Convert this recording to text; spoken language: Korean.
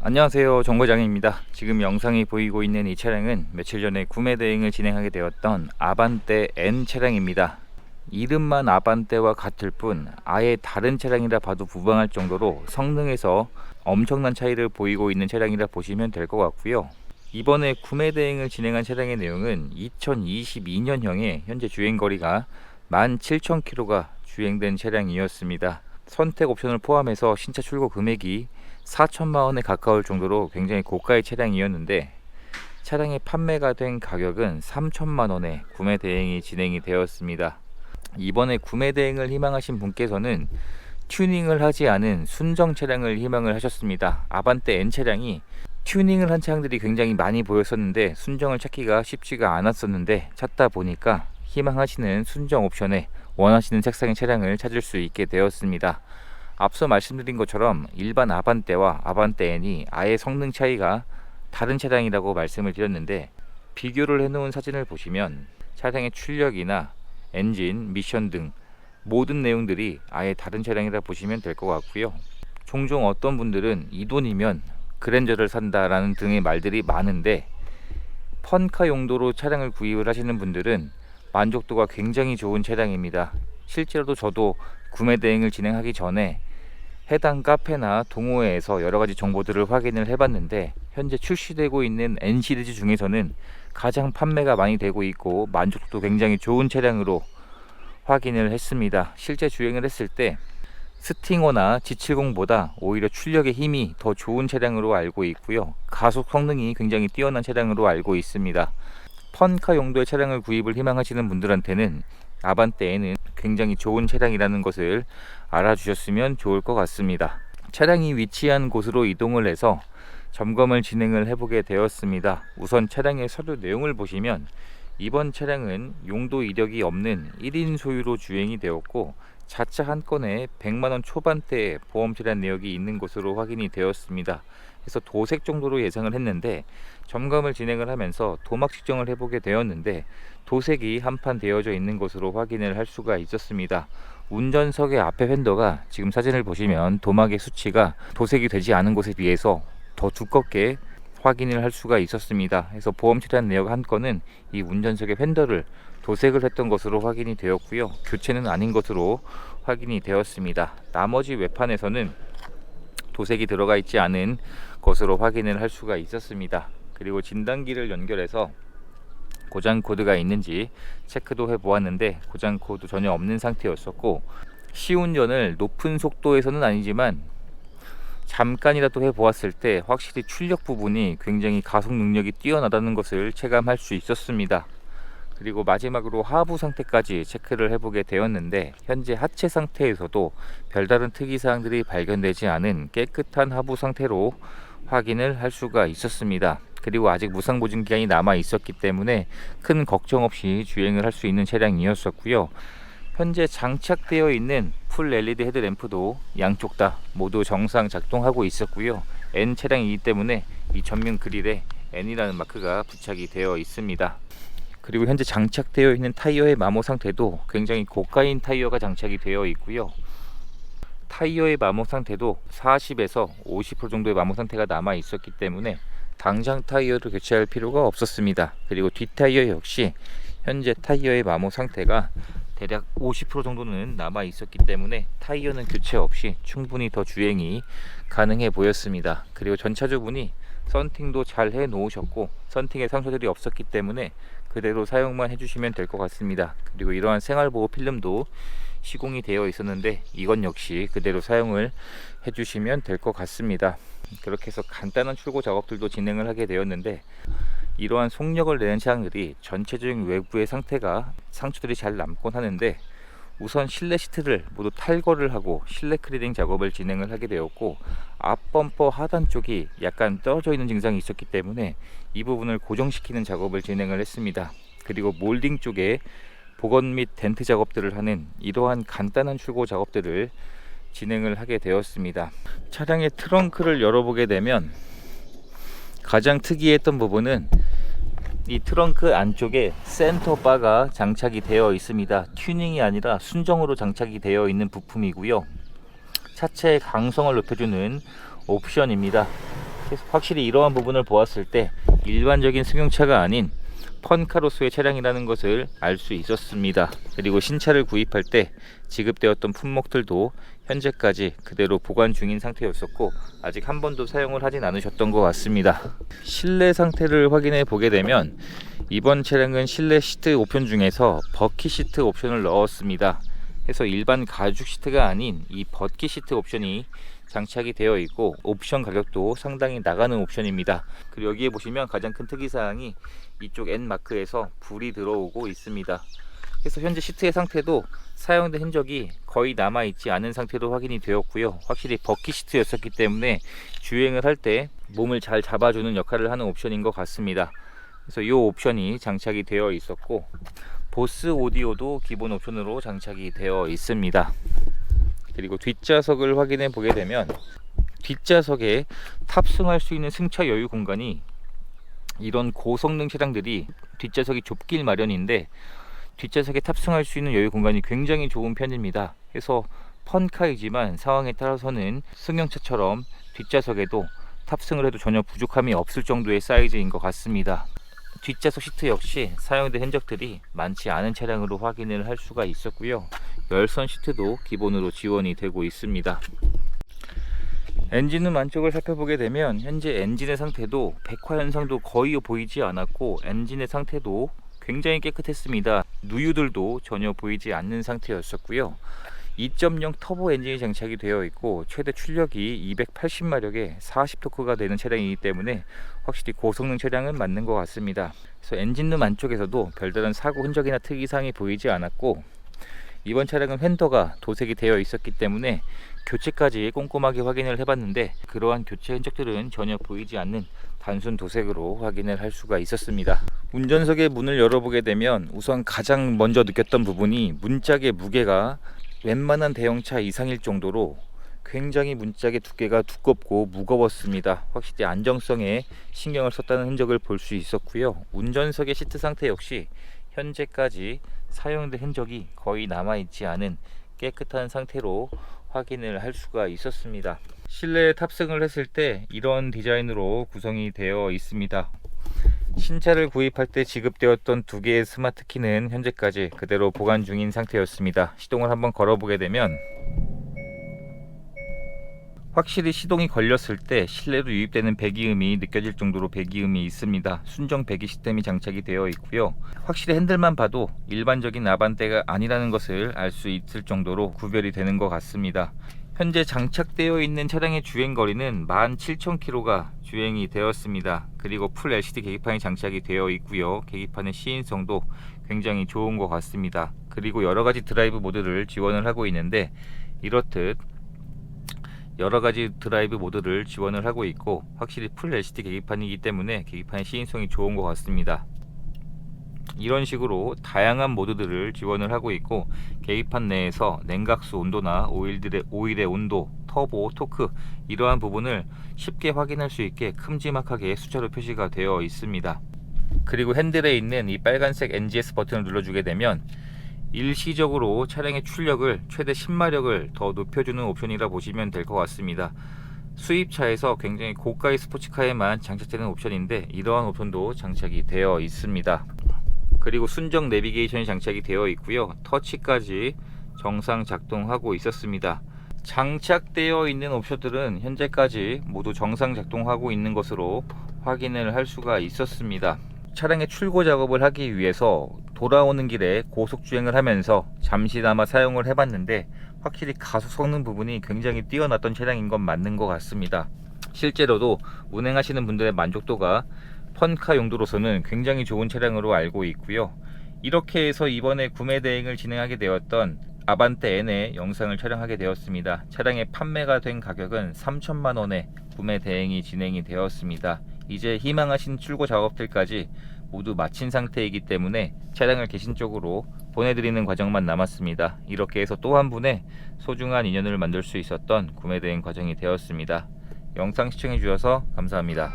안녕하세요, 정거장입니다. 지금 영상이 보이고 있는 이 차량은 며칠 전에 구매 대행을 진행하게 되었던 아반떼 N 차량입니다. 이름만 아반떼와 같을 뿐 아예 다른 차량이라 봐도 무방할 정도로 성능에서 엄청난 차이를 보이고 있는 차량이라 보시면 될 것 같고요. 이번에 구매 대행을 진행한 차량의 내용은 2022년형의 현재 주행거리가 17,000km가 주행된 차량이었습니다. 선택 옵션을 포함해서 신차 출고 금액이 4천만원에 가까울 정도로 굉장히 고가의 차량이었는데, 차량의 판매가 된 가격은 3천만원에 구매 대행이 진행이 되었습니다. 이번에 구매 대행을 희망하신 분께서는 튜닝을 하지 않은 순정 차량을 희망을 하셨습니다. 아반떼 N 차량이 튜닝을 한 차량들이 굉장히 많이 보였었는데 순정을 찾기가 쉽지가 않았었는데, 찾다 보니까 희망하시는 순정 옵션에 원하시는 색상의 차량을 찾을 수 있게 되었습니다. 앞서 말씀드린 것처럼 일반 아반떼와 아반떼 N이 아예 성능 차이가 다른 차량이라고 말씀을 드렸는데, 비교를 해놓은 사진을 보시면 차량의 출력이나 엔진, 미션 등 모든 내용들이 아예 다른 차량이라 보시면 될 것 같고요. 종종 어떤 분들은 이 돈이면 그랜저를 산다라는 등의 말들이 많은데, 펀카 용도로 차량을 구입을 하시는 분들은 만족도가 굉장히 좋은 차량입니다. 실제로도 저도 구매 대행을 진행하기 전에 해당 카페나 동호회에서 여러가지 정보들을 확인을 해봤는데, 현재 출시되고 있는 N 시리즈 중에서는 가장 판매가 많이 되고 있고 만족도도 굉장히 좋은 차량으로 확인을 했습니다. 실제 주행을 했을 때 스팅어나 G70보다 오히려 출력의 힘이 더 좋은 차량으로 알고 있고요. 가속 성능이 굉장히 뛰어난 차량으로 알고 있습니다. 펀카 용도의 차량을 구입을 희망하시는 분들한테는 아반떼 N은 굉장히 좋은 차량이라는 것을 알아주셨으면 좋을 것 같습니다. 차량이 위치한 곳으로 이동을 해서 점검을 진행을 해보게 되었습니다. 우선 차량의 서류 내용을 보시면 이번 차량은 용도 이력이 없는 1인 소유로 주행이 되었고, 자차 한 건에 100만원 초반대의 보험 처리한 내역이 있는 것으로 확인이 되었습니다. 그래서 도색 정도로 예상을 했는데, 점검을 진행을 하면서 도막 측정을 해보게 되었는데 도색이 한판 되어져 있는 것으로 확인을 할 수가 있었습니다. 운전석의 앞에 휀더가 지금 사진을 보시면 도막의 수치가 도색이 되지 않은 곳에 비해서 더 두껍게 확인을 할 수가 있었습니다. 그래서 보험 처리한 내역 한 건은 이 운전석의 휀더를 도색을 했던 것으로 확인이 되었고요. 교체는 아닌 것으로 확인이 되었습니다. 나머지 외판에서는 도색이 들어가 있지 않은 것으로 확인을 할 수가 있었습니다. 그리고 진단기를 연결해서 고장 코드가 있는지 체크도 해보았는데 고장 코드 전혀 없는 상태였었고, 시운전을 높은 속도에서는 아니지만 잠깐이라도 해보았을 때 확실히 출력 부분이 굉장히 가속 능력이 뛰어나다는 것을 체감할 수 있었습니다. 그리고 마지막으로 하부 상태까지 체크를 해보게 되었는데, 현재 하체 상태에서도 별다른 특이사항들이 발견되지 않은 깨끗한 하부 상태로 확인을 할 수가 있었습니다. 그리고 아직 무상 보증 기간이 남아 있었기 때문에 큰 걱정 없이 주행을 할 수 있는 차량이었었고요. 현재 장착되어 있는 풀 LED 헤드램프도 양쪽 다 모두 정상 작동하고 있었고요. N 차량이기 때문에 이 전면 그릴에 N이라는 마크가 부착이 되어 있습니다. 그리고 현재 장착되어 있는 타이어의 마모 상태도 굉장히 고가인 타이어가 장착이 되어 있고요. 타이어의 마모 상태도 40에서 50% 정도의 마모 상태가 남아 있었기 때문에 당장 타이어를 교체할 필요가 없었습니다. 그리고 뒷타이어 역시 현재 타이어의 마모 상태가 대략 50% 정도는 남아 있었기 때문에 타이어는 교체 없이 충분히 더 주행이 가능해 보였습니다. 그리고 전차주분이 썬팅도 잘 해 놓으셨고 썬팅에 상처들이 없었기 때문에 그대로 사용만 해주시면 될 것 같습니다. 그리고 이러한 생활보호 필름도 시공이 되어 있었는데 이건 역시 그대로 사용을 해주시면 될 것 같습니다. 그렇게 해서 간단한 출고 작업들도 진행을 하게 되었는데, 이러한 속력을 내는 차량들이 전체적인 외부의 상태가 상처들이 잘 남곤 하는데, 우선 실내 시트를 모두 탈거를 하고 실내 클리닝 작업을 진행을 하게 되었고, 앞범퍼 하단 쪽이 약간 떨어져 있는 증상이 있었기 때문에 이 부분을 고정시키는 작업을 진행을 했습니다. 그리고 몰딩 쪽에 복원 및 덴트 작업들을 하는 이러한 간단한 출고 작업들을 진행을 하게 되었습니다. 차량의 트렁크를 열어보게 되면 가장 특이했던 부분은 이 트렁크 안쪽에 센터바가 장착이 되어 있습니다. 튜닝이 아니라 순정으로 장착이 되어 있는 부품이고요. 차체의 강성을 높여주는 옵션입니다. 그래서 확실히 이러한 부분을 보았을 때 일반적인 승용차가 아닌 펀카로서의 차량이라는 것을 알 수 있었습니다. 그리고 신차를 구입할 때 지급되었던 품목들도 현재까지 그대로 보관 중인 상태였었고 아직 한 번도 사용을 하진 않으셨던 것 같습니다. 실내 상태를 확인해 보게 되면 이번 차량은 실내 시트 옵션 중에서 버킷 시트 옵션을 넣었습니다. 그래서 일반 가죽 시트가 아닌 이 버킷 시트 옵션이 장착이 되어 있고 옵션 가격도 상당히 나가는 옵션입니다. 그리고 여기에 보시면 가장 큰 특이사항이 이쪽 N 마크에서 불이 들어오고 있습니다. 그래서 현재 시트의 상태도 사용된 흔적이 거의 남아있지 않은 상태로 확인이 되었고요. 확실히 버킷 시트였었기 때문에 주행을 할 때 몸을 잘 잡아주는 역할을 하는 옵션인 것 같습니다. 그래서 이 옵션이 장착이 되어 있었고 보스 오디오도 기본 옵션으로 장착이 되어 있습니다. 그리고 뒷좌석을 확인해 보게 되면 뒷좌석에 탑승할 수 있는 승차 여유 공간이 이런 고성능 차량들이 뒷좌석이 좁길 마련인데 뒷좌석에 탑승할 수 있는 여유 공간이 굉장히 좋은 편입니다. 그래서 펀카이지만 상황에 따라서는 승용차처럼 뒷좌석에도 탑승을 해도 전혀 부족함이 없을 정도의 사이즈인 것 같습니다. 뒷좌석 시트 역시 사용된 흔적들이 많지 않은 차량으로 확인을 할 수가 있었고요. 열선 시트도 기본으로 지원이 되고 있습니다. 엔진룸 안쪽을 살펴보게 되면 현재 엔진의 상태도 백화 현상도 거의 보이지 않았고 엔진의 상태도 굉장히 깨끗했습니다. 누유들도 전혀 보이지 않는 상태였었고요. 2.0 터보 엔진이 장착이 되어 있고 최대 출력이 280마력에 40토크가 되는 차량이기 때문에 확실히 고성능 차량은 맞는 것 같습니다. 그래서 엔진룸 안쪽에서도 별다른 사고 흔적이나 특이사항이 보이지 않았고 이번 차량은 휀더가 도색이 되어 있었기 때문에 교체까지 꼼꼼하게 확인을 해봤는데 그러한 교체 흔적들은 전혀 보이지 않는 단순 도색으로 확인을 할 수가 있었습니다. 운전석의 문을 열어보게 되면 우선 가장 먼저 느꼈던 부분이 문짝의 무게가 웬만한 대형차 이상일 정도로 굉장히 문짝의 두께가 두껍고 무거웠습니다. 확실히 안정성에 신경을 썼다는 흔적을 볼 수 있었고요. 운전석의 시트 상태 역시 현재까지 사용된 흔적이 거의 남아있지 않은 깨끗한 상태로 확인을 할 수가 있었습니다. 실내에 탑승을 했을 때 이런 디자인으로 구성이 되어 있습니다. 신차를 구입할 때 지급되었던 두 개의 스마트 키는 현재까지 그대로 보관 중인 상태였습니다. 시동을 한번 걸어보게 되면 확실히 시동이 걸렸을 때 실내로 유입되는 배기음이 느껴질 정도로 배기음이 있습니다. 순정 배기 시스템이 장착이 되어 있고요. 확실히 핸들만 봐도 일반적인 아반떼가 아니라는 것을 알 수 있을 정도로 구별이 되는 것 같습니다. 현재 장착되어 있는 차량의 주행거리는 17,000km가 주행이 되었습니다. 그리고 풀 LCD 계기판이 장착이 되어 있고요. 계기판의 시인성도 굉장히 좋은 것 같습니다. 그리고 여러가지 드라이브 모드를 지원을 하고 있는데 이렇듯 여러가지 드라이브 모드를 지원을 하고 있고 확실히 풀 LCD 계기판이기 때문에 계기판의 시인성이 좋은 것 같습니다. 이런 식으로 다양한 모드들을 지원을 하고 있고 계기판 내에서 냉각수 온도나 오일의 온도, 터보, 토크 이러한 부분을 쉽게 확인할 수 있게 큼지막하게 숫자로 표시가 되어 있습니다. 그리고 핸들에 있는 이 빨간색 NGS 버튼을 눌러주게 되면 일시적으로 차량의 출력을 최대 10마력을 더 높여주는 옵션이라 보시면 될 것 같습니다. 수입차에서 굉장히 고가의 스포츠카에만 장착되는 옵션인데 이러한 옵션도 장착이 되어 있습니다. 그리고 순정 내비게이션이 장착이 되어 있고요. 터치까지 정상 작동하고 있었습니다. 장착되어 있는 옵션들은 현재까지 모두 정상 작동하고 있는 것으로 확인을 할 수가 있었습니다. 차량의 출고 작업을 하기 위해서 돌아오는 길에 고속 주행을 하면서 잠시나마 사용을 해봤는데 확실히 가속 성능 부분이 굉장히 뛰어났던 차량인 건 맞는 것 같습니다. 실제로도 운행하시는 분들의 만족도가 펀카 용도로서는 굉장히 좋은 차량으로 알고 있고요. 이렇게 해서 이번에 구매 대행을 진행하게 되었던 아반떼 N의 영상을 촬영하게 되었습니다. 차량의 판매가 된 가격은 3천만원에 구매 대행이 진행이 되었습니다. 이제 희망하신 출고 작업들까지 모두 마친 상태이기 때문에 차량을 개신 쪽으로 보내드리는 과정만 남았습니다. 이렇게 해서 또 한 분의 소중한 인연을 만들 수 있었던 구매 대행 과정이 되었습니다. 영상 시청해 주셔서 감사합니다.